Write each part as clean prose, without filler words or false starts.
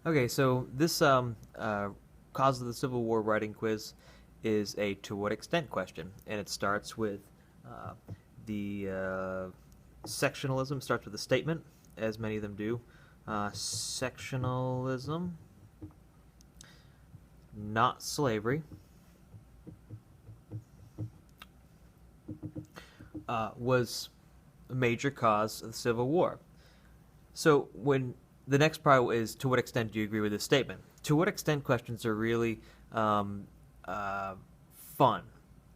Okay, so this cause of the Civil War writing quiz is a to what extent question, and it starts with uh, the sectionalism. Starts with a statement, as many of them do. Sectionalism, not slavery, was a major cause of the Civil War. So when the next part is to what extent do you agree with this statement? To what extent questions are really um, uh, fun,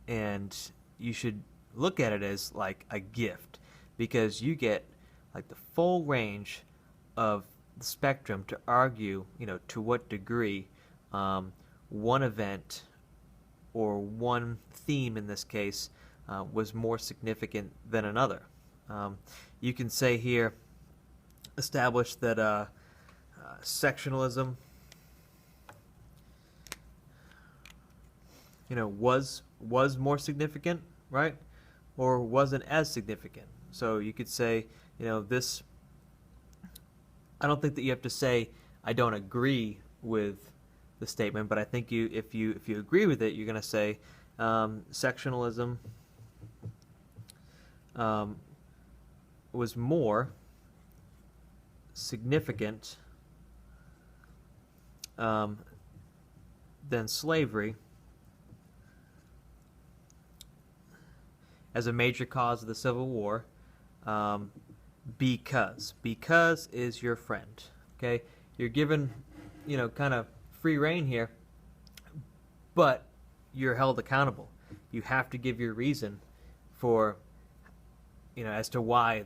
and you should look at it as like a gift because you get like the full range of the spectrum to argue, to what degree one event or one theme in this case was more significant than another. You can say here, establish that sectionalism, was more significant, right, or wasn't as significant. So you could say, this. I don't think that you have to say I don't agree with the statement, but I think if you agree with it, you're going to say sectionalism um, was more significant um, than slavery as a major cause of the Civil War, um, because is your friend. Okay, you're given kind of free reign here, but you're held accountable. You have to give your reason for as to why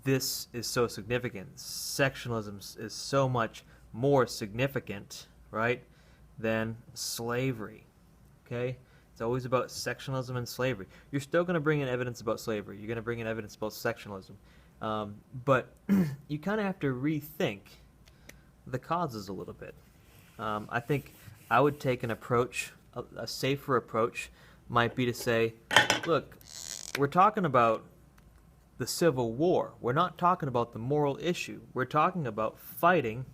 this is so significant. Sectionalism is so much more significant, right, than slavery. Okay? It's always about sectionalism and slavery. You're still going to bring in evidence about slavery. You're going to bring in evidence about sectionalism. But you kind of have to rethink the causes a little bit. I think I would take an approach, a safer approach might be to say, look, we're talking about the Civil War. We're not talking about the moral issue. We're talking about fighting,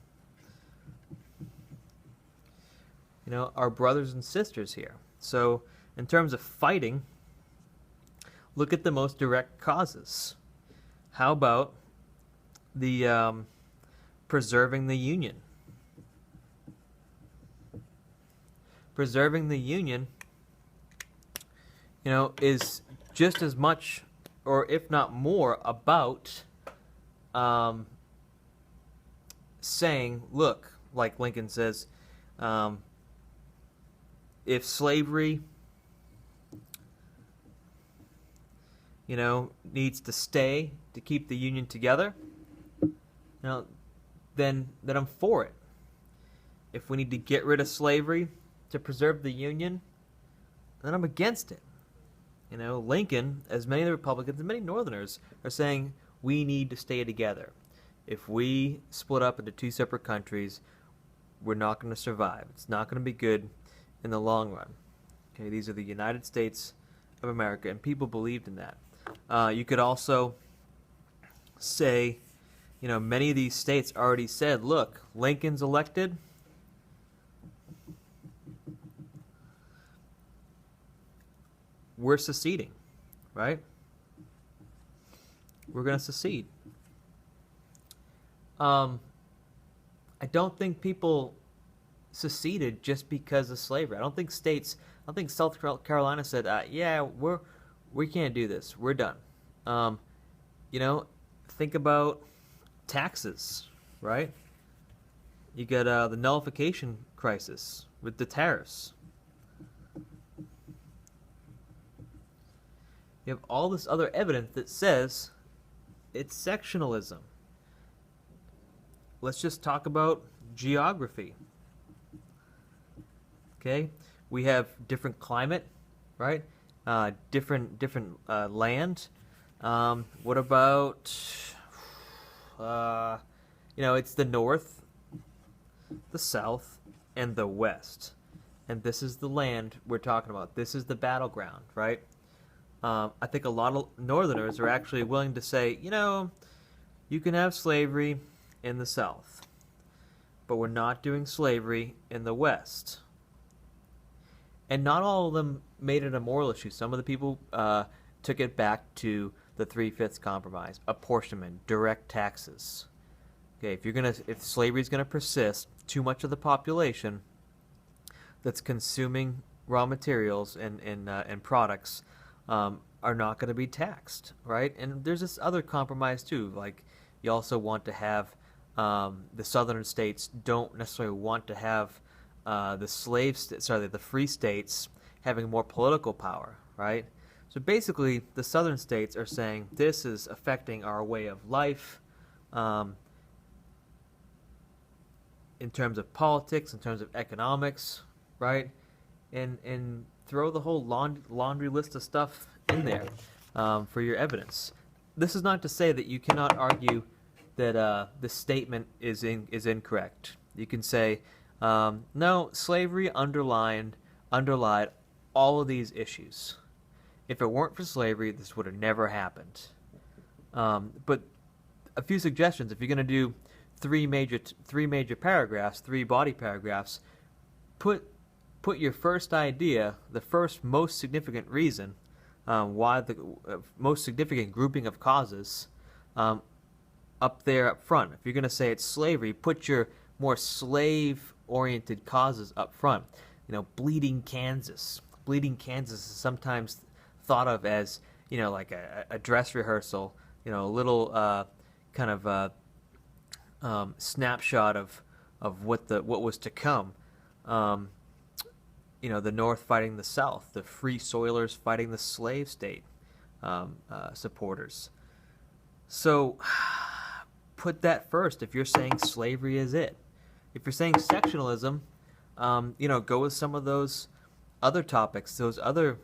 our brothers and sisters here. So, in terms of fighting, look at the most direct causes. How about the preserving the Union? Preserving the Union, is just as much, or if not more, about saying, look, like Lincoln says, if slavery, needs to stay to keep the Union together, then I'm for it. If we need to get rid of slavery to preserve the Union, then I'm against it. Lincoln, as many of the Republicans and many Northerners, are saying we need to stay together. If we split up into two separate countries, we're not going to survive. It's not going to be good in the long run. Okay, these are the United States of America, and people believed in that. You could also say, many of these states already said, look, Lincoln's elected. We're seceding, right? We're going to secede. I don't think people seceded just because of slavery. I don't think South Carolina said, yeah, we can't do this. We're done. Think about taxes, right? You got the nullification crisis with the tariffs. You have all this other evidence that says it's sectionalism. Let's just talk about geography. Okay, we have different climate, right? Different land. What about it's the North, the South, and the West, and this is the land we're talking about. This is the battleground, right? I think a lot of Northerners are actually willing to say, you can have slavery in the South, but we're not doing slavery in the West. And not all of them made it a moral issue. Some of the people took it back to the 3/5 compromise, apportionment, direct taxes. Okay, if slavery is gonna persist, too much of the population that's consuming raw materials and products are not going to be taxed, right? And there's this other compromise too. Like, you also want to have the southern states don't necessarily want to have the free states having more political power, right? So basically, the southern states are saying this is affecting our way of life, in terms of politics, in terms of economics, right? And throw the whole laundry list of stuff in there for your evidence. This is not to say that you cannot argue that this statement is incorrect. You can say, no, slavery underlied all of these issues. If it weren't for slavery, this would have never happened. But a few suggestions: if you're going to do three major paragraphs, 3 body paragraphs, put your first idea, the first most significant reason why the most significant grouping of causes, up there up front. If you're going to say it's slavery, put your more slave-oriented causes up front. Bleeding Kansas. Bleeding Kansas is sometimes thought of as, like a dress rehearsal, a little kind of snapshot of what was to come. The North fighting the South, the free soilers fighting the slave state supporters. So put that first if you're saying slavery is it. If you're saying sectionalism, go with some of those other topics, those other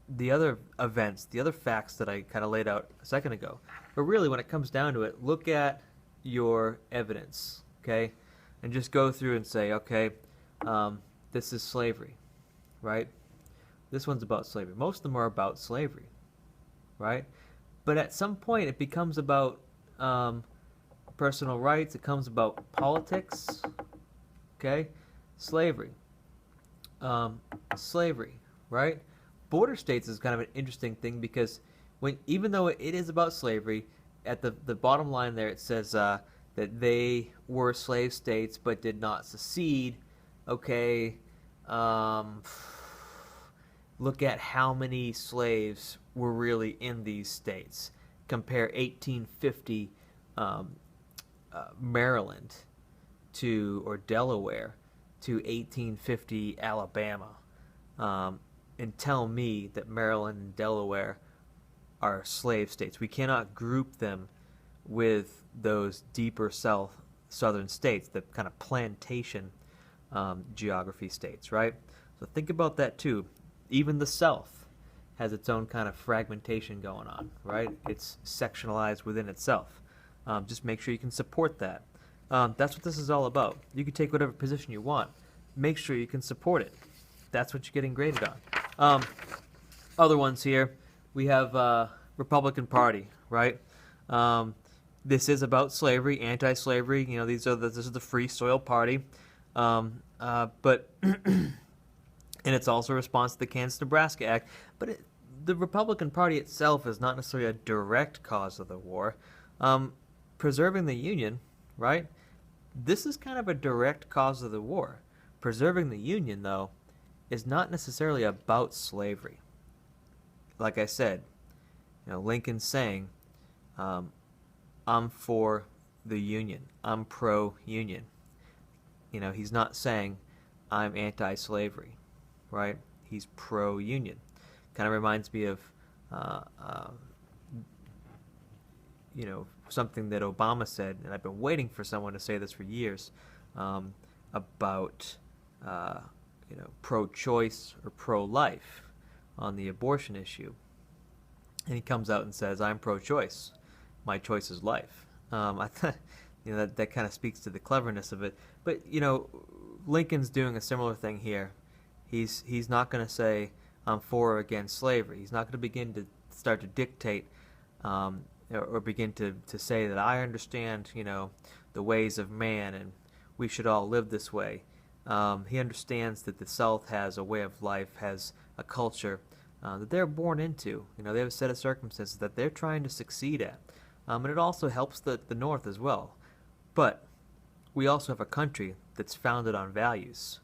the other events, the other facts that I kind of laid out a second ago. But really, when it comes down to it, look at your evidence, okay? And just go through and say, okay, this is slavery, right? This one's about slavery. Most of them are about slavery, right? But at some point, it becomes about personal rights. It comes about politics, okay? Slavery, right? Border states is kind of an interesting thing because even though it is about slavery, at the bottom line there it says that they were slave states but did not secede. Okay, look at how many slaves were really in these states. Compare 1850 Maryland or Delaware to 1850 Alabama. And tell me that Maryland and Delaware are slave states. We cannot group them with those deeper southern states, the kind of plantation geography states, right? So think about that too. Even the South has its own kind of fragmentation going on, right? It's sectionalized within itself. Just make sure you can support that. That's what this is all about. You can take whatever position you want. Make sure you can support it. That's what you're getting graded on. Other ones here, we have Republican Party, right? This is about slavery, anti-slavery. This is the Free Soil Party, but and it's also a response to the Kansas-Nebraska Act. But the Republican Party itself is not necessarily a direct cause of the war. Preserving the Union, right? This is kind of a direct cause of the war. Preserving the Union, though, is not necessarily about slavery. Like I said, Lincoln's saying, I'm for the Union. I'm pro-Union. He's not saying I'm anti-slavery, right? He's pro-Union. Kind of reminds me of, something that Obama said, and I've been waiting for someone to say this for years, about pro-choice or pro-life on the abortion issue. And he comes out and says, I'm pro-choice. My choice is life. I thought, that kind of speaks to the cleverness of it. But, Lincoln's doing a similar thing here. He's not going to say, I'm for or against slavery. He's not going to begin to start to dictate or begin to say that I understand, the ways of man and we should all live this way. He understands that the South has a way of life, has a culture that they're born into. They have a set of circumstances that they're trying to succeed at. And it also helps the North as well. But we also have a country that's founded on values.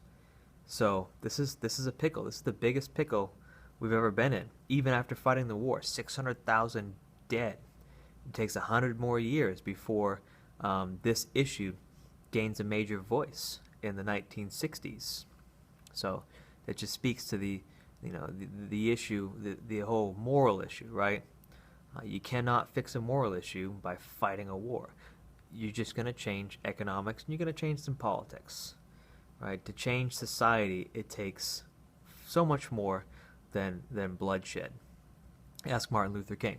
So this is a pickle. This is the biggest pickle we've ever been in. Even after fighting the war, 600,000 dead. It takes 100 more years before this issue gains a major voice in the 1960s. So it just speaks to the issue, the whole moral issue, right? You cannot fix a moral issue by fighting a war. You're just going to change economics and you're going to change some politics, right? To change society, it takes so much more than bloodshed. Ask Martin Luther King.